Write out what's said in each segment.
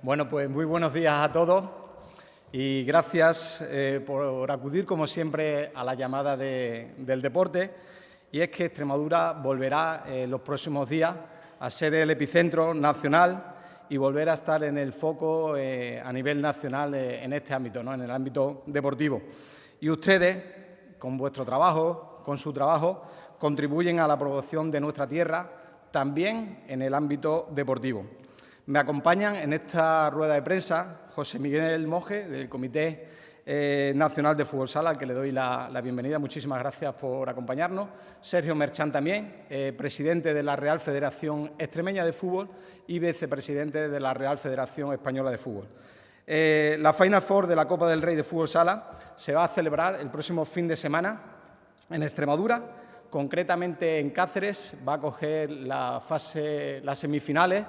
Bueno, pues muy buenos días a todos y gracias por acudir, como siempre, a la llamada del deporte. Y es que Extremadura volverá en los próximos días a ser el epicentro nacional y volver a estar en el foco a nivel nacional en este ámbito, ¿no? En el ámbito deportivo. Y ustedes, con vuestro trabajo, con su trabajo, contribuyen a la promoción de nuestra tierra, también en el ámbito deportivo. Me acompañan en esta rueda de prensa José Miguel Moje, del Comité Nacional de Fútbol Sala, al que le doy la bienvenida. Muchísimas gracias por acompañarnos. Sergio Merchán también, presidente de la Real Federación Extremeña de Fútbol y vicepresidente de la Real Federación Española de Fútbol. La Final Four de la Copa del Rey de Fútbol Sala se va a celebrar el próximo fin de semana en Extremadura. Concretamente en Cáceres va a coger las semifinales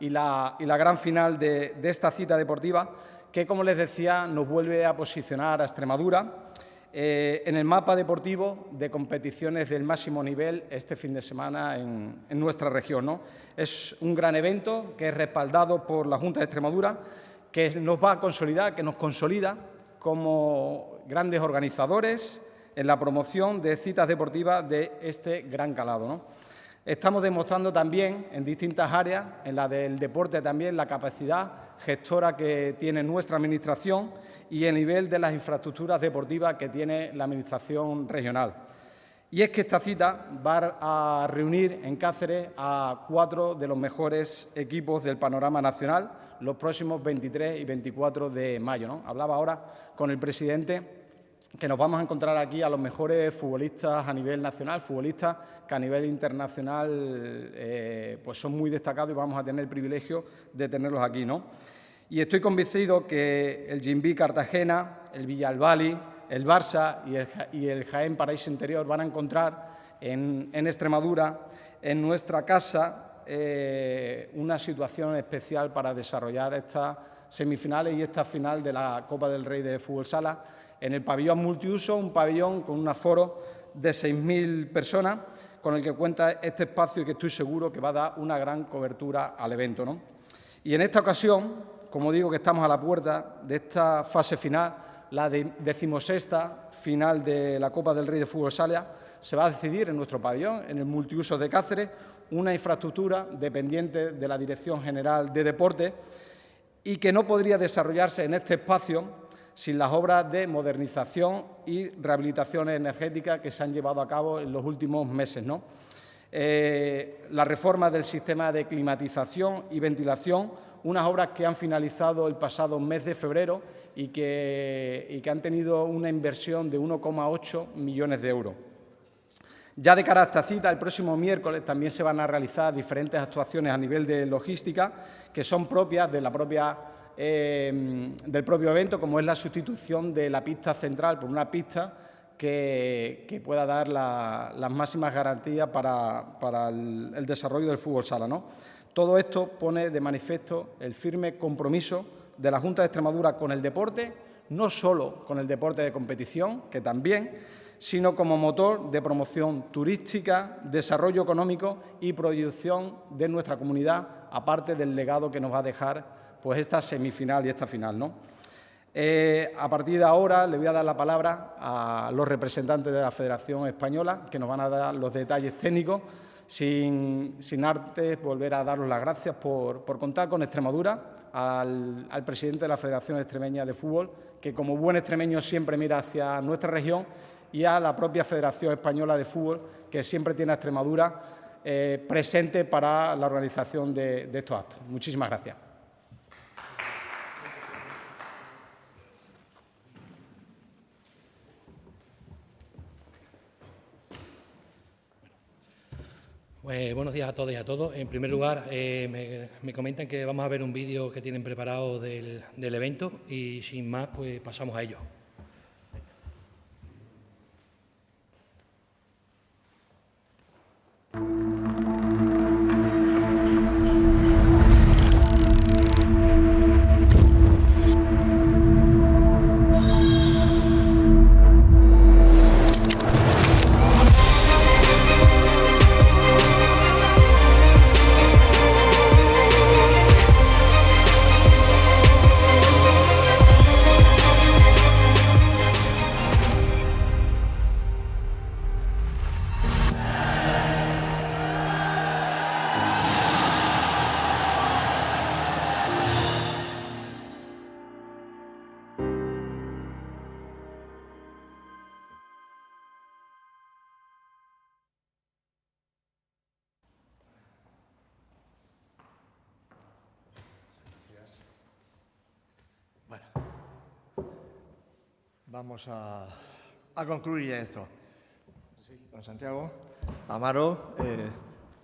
y la gran final de esta cita deportiva que, como les decía, nos vuelve a posicionar a Extremadura en el mapa deportivo de competiciones del máximo nivel este fin de semana en nuestra región, ¿no? Es un gran evento que es respaldado por la Junta de Extremadura, que nos va a consolidar, que nos consolida como grandes organizadores en la promoción de citas deportivas de este gran calado, ¿no? Estamos demostrando también en distintas áreas, en la del deporte también, la capacidad gestora que tiene nuestra Administración y el nivel de las infraestructuras deportivas que tiene la Administración regional. Y es que esta cita va a reunir en Cáceres a 4 de los mejores equipos del panorama nacional los próximos 23 y 24 de mayo, ¿no? Hablaba ahora con el presidente que nos vamos a encontrar aquí a los mejores futbolistas a nivel nacional, futbolistas que a nivel internacional pues son muy destacados y vamos a tener el privilegio de tenerlos aquí, ¿no? Y estoy convencido que el Gimbi Cartagena, el Villalbali, el Barça y el Jaén Paraíso Interior van a encontrar en Extremadura, en nuestra casa, una situación especial para desarrollar estas semifinales y esta final de la Copa del Rey de Fútbol Sala en el pabellón multiuso, un pabellón con un aforo de 6.000 personas, con el que cuenta este espacio y que estoy seguro que va a dar una gran cobertura al evento, ¿no? Y en esta ocasión, como digo que estamos a la puerta de esta fase final, la 16ª final de la Copa del Rey de Fútbol Sala, se va a decidir en nuestro pabellón, en el multiuso de Cáceres, una infraestructura dependiente de la Dirección General de Deportes y que no podría desarrollarse en este espacio sin las obras de modernización y rehabilitación energética que se han llevado a cabo en los últimos meses, ¿no? La reforma del sistema de climatización y ventilación, unas obras que han finalizado el pasado mes de febrero y que han tenido una inversión de 1,8 millones de euros. Ya de cara a esta cita, el próximo miércoles también se van a realizar diferentes actuaciones a nivel de logística que son propias de del propio evento, como es la sustitución de la pista central por una pista que pueda dar las máximas garantías para el desarrollo del fútbol sala, ¿no? Todo esto pone de manifiesto el firme compromiso de la Junta de Extremadura con el deporte, no solo con el deporte de competición, que también, sino como motor de promoción turística, desarrollo económico y proyección de nuestra comunidad, aparte del legado que nos va a dejar pues esta semifinal y esta final, ¿no? A partir de ahora le voy a dar la palabra a los representantes de la Federación Española, que nos van a dar los detalles técnicos, sin antes volver a daros las gracias por contar con Extremadura, al presidente de la Federación Extremeña de Fútbol, que como buen extremeño siempre mira hacia nuestra región, y a la propia Federación Española de Fútbol, que siempre tiene a Extremadura presente para la organización de estos actos. Muchísimas gracias. Buenos días a todos y a todos. En primer lugar, me comentan que vamos a ver un vídeo que tienen preparado del evento y sin más, pues pasamos a ello. Vamos a concluir ya esto. Don Santiago Amaro,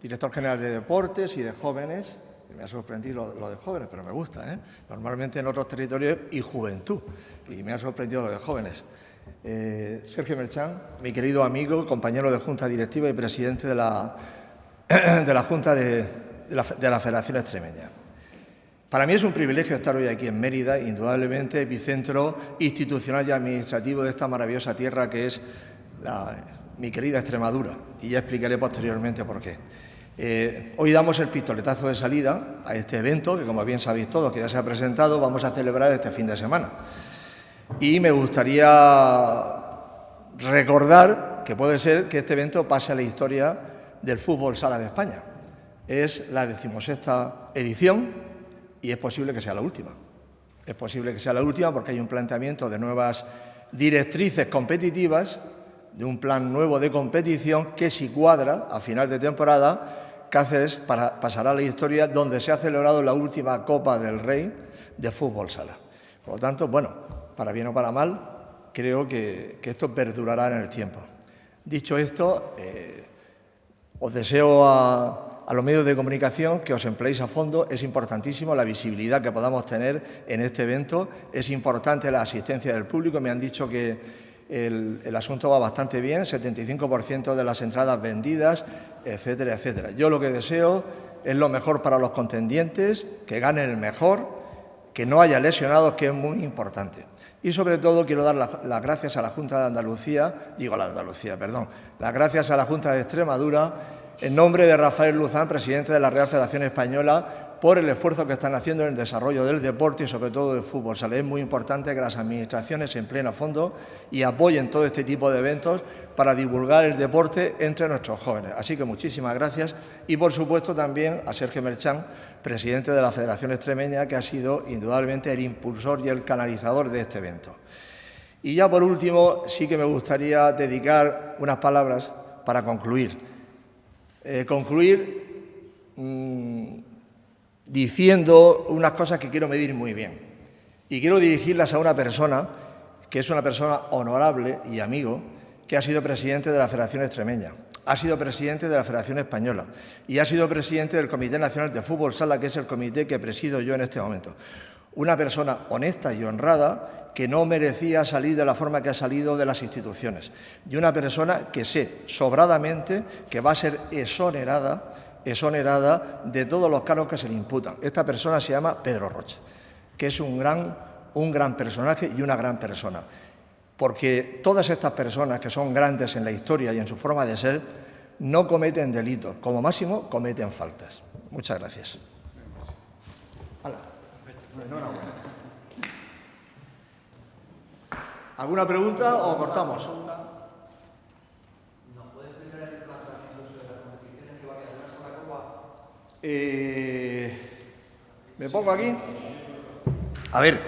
director general de Deportes y de Jóvenes. Me ha sorprendido lo de jóvenes, pero me gusta, ¿eh? Normalmente en otros territorios y juventud, y me ha sorprendido lo de jóvenes. Sergio Merchán, mi querido amigo, compañero de Junta Directiva y presidente de la Junta de la Federación Extremeña. Para mí es un privilegio estar hoy aquí en Mérida, indudablemente epicentro institucional y administrativo de esta maravillosa tierra que es mi querida Extremadura, y ya explicaré posteriormente por qué. Hoy damos el pistoletazo de salida a este evento, que como bien sabéis todos, que ya se ha presentado, vamos a celebrar este fin de semana. Y me gustaría recordar que puede ser que este evento pase a la historia del fútbol sala de España. Es la 16ª edición y es posible que sea la última. Es posible que sea la última porque hay un planteamiento de nuevas directrices competitivas, de un plan nuevo de competición que, si cuadra a final de temporada, Cáceres pasará a la historia donde se ha celebrado la última Copa del Rey de fútbol sala. Por lo tanto, bueno, para bien o para mal, creo que esto perdurará en el tiempo. Dicho esto, os deseo a los medios de comunicación que os empleéis a fondo. Es importantísimo la visibilidad que podamos tener en este evento. Es importante la asistencia del público. Me han dicho que el asunto va bastante bien, 75% de las entradas vendidas, etcétera, etcétera. Yo lo que deseo es lo mejor para los contendientes, que ganen el mejor, que no haya lesionados, que es muy importante. Y sobre todo quiero dar las gracias a la Junta de Andalucía, las gracias a la Junta de Extremadura, en nombre de Rafael Luzán, presidente de la Real Federación Española, por el esfuerzo que están haciendo en el desarrollo del deporte y sobre todo del fútbol sala. Es muy importante que las administraciones se empleen a fondo y apoyen todo este tipo de eventos para divulgar el deporte entre nuestros jóvenes. Así que muchísimas gracias y, por supuesto, también a Sergio Merchán, presidente de la Federación Extremeña, que ha sido indudablemente el impulsor y el canalizador de este evento. Y ya por último, sí que me gustaría dedicar unas palabras para concluir. Diciendo unas cosas que quiero medir muy bien. Y quiero dirigirlas a una persona que es una persona honorable y amigo, que ha sido presidente de la Federación Extremeña, ha sido presidente de la Federación Española y ha sido presidente del Comité Nacional de Fútbol Sala, que es el comité que presido yo en este momento. Una persona honesta y honrada que no merecía salir de la forma que ha salido de las instituciones. Y una persona que sé sobradamente que va a ser exonerada de todos los cargos que se le imputan. Esta persona se llama Pedro Rocha, que es un gran personaje y una gran persona. Porque todas estas personas que son grandes en la historia y en su forma de ser no cometen delitos, como máximo cometen faltas. Muchas gracias. ¿Alguna pregunta o cortamos? ¿Nos puede explicar el planteamiento sobre las competiciones que va a quedar en la Copa? ¿Me pongo aquí? A ver,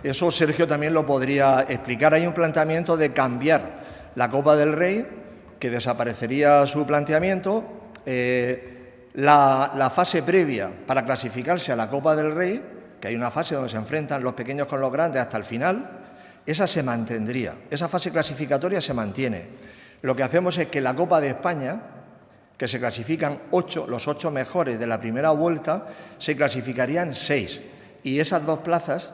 eso Sergio también lo podría explicar. Hay un planteamiento de cambiar la Copa del Rey, que desaparecería su planteamiento. La fase previa para clasificarse a la Copa del Rey, que hay una fase donde se enfrentan los pequeños con los grandes hasta el final, esa se mantendría, esa fase clasificatoria se mantiene. Lo que hacemos es que la Copa de España, que se clasifican los 8 mejores de la primera vuelta, se clasificarían 6. Y esas dos plazas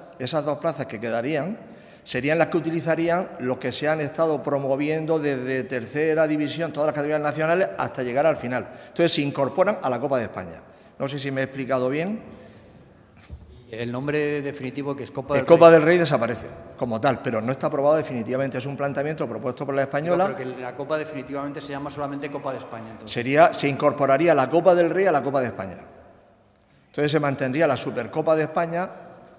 que quedarían, serían las que utilizarían los que se han estado promoviendo desde tercera división, todas las categorías nacionales, hasta llegar al final. Entonces se incorporan a la Copa de España. No sé si me he explicado bien. El nombre definitivo, que es Copa del Rey. Copa del Rey desaparece como tal, pero no está aprobado definitivamente. Es un planteamiento propuesto por la Española. Pero que la Copa definitivamente se llama solamente Copa de España. Entonces. Se incorporaría la Copa del Rey a la Copa de España. Entonces se mantendría la Supercopa de España,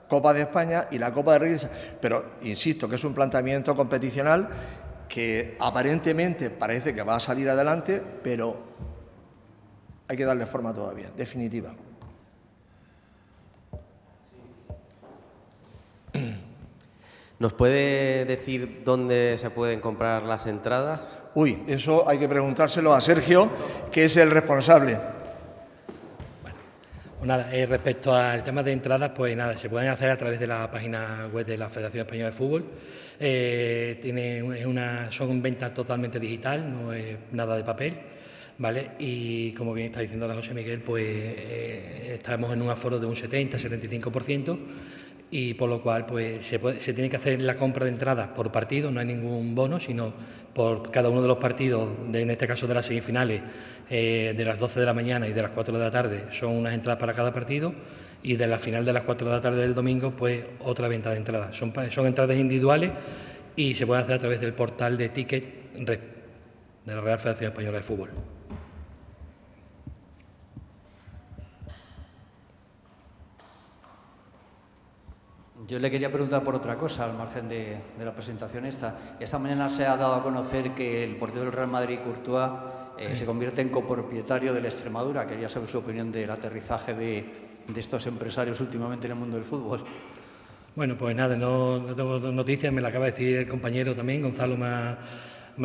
Copa de España y la Copa del Rey. Pero insisto que es un planteamiento competicional que aparentemente parece que va a salir adelante, pero hay que darle forma todavía, definitiva. ¿Nos puede decir dónde se pueden comprar las entradas? Uy, eso hay que preguntárselo a Sergio, que es el responsable. Pues nada, respecto al tema de entradas, pues nada, se pueden hacer a través de la página web de la Federación Española de Fútbol. Son ventas totalmente digital, no es nada de papel, ¿vale? Y como bien está diciendo la José Miguel, pues estamos en un aforo de un 70-75%, y por lo cual pues se tiene que hacer la compra de entradas por partido, no hay ningún bono, sino por cada uno de los partidos, en este caso de las semifinales, de las 12 de la mañana y de las 4 de la tarde, son unas entradas para cada partido, y de la final de las 4 de la tarde del domingo, pues otra venta de entradas. Son entradas individuales y se puede hacer a través del portal de ticket de la Real Federación Española de Fútbol. Yo le quería preguntar por otra cosa, al margen de la presentación esta. Esta mañana se ha dado a conocer que el portero del Real Madrid, Courtois, se convierte en copropietario de la Extremadura. Quería saber su opinión del aterrizaje de estos empresarios últimamente en el mundo del fútbol. Bueno, pues nada, no tengo noticias, me la acaba de decir el compañero también, Gonzalo me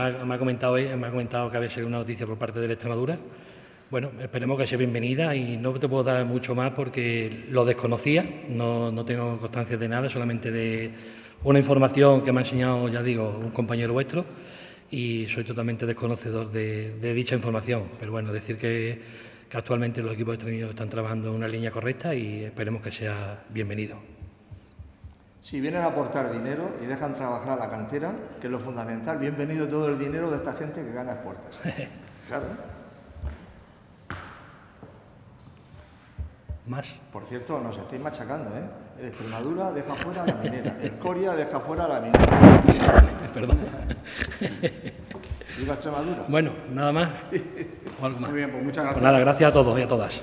ha comentado que había salido una noticia por parte de la Extremadura. Bueno, esperemos que sea bienvenida, y no te puedo dar mucho más porque lo desconocía, no tengo constancia de nada, solamente de una información que me ha enseñado, ya digo, un compañero vuestro, y soy totalmente desconocedor de dicha información. Pero bueno, decir que actualmente los equipos extremeños están trabajando en una línea correcta y esperemos que sea bienvenido. Si vienen a aportar dinero y dejan trabajar a la cantera, que es lo fundamental, bienvenido todo el dinero de esta gente que gana expuertas. Claro. ¿Más? Por cierto, nos estáis machacando, ¿eh? El Extremadura deja fuera a la minera, el Coria deja fuera a la minera. Perdón. ¿Viva Extremadura? Bueno, nada más. O algo más. Muy bien, pues muchas gracias. Pues nada, gracias a todos y a todas.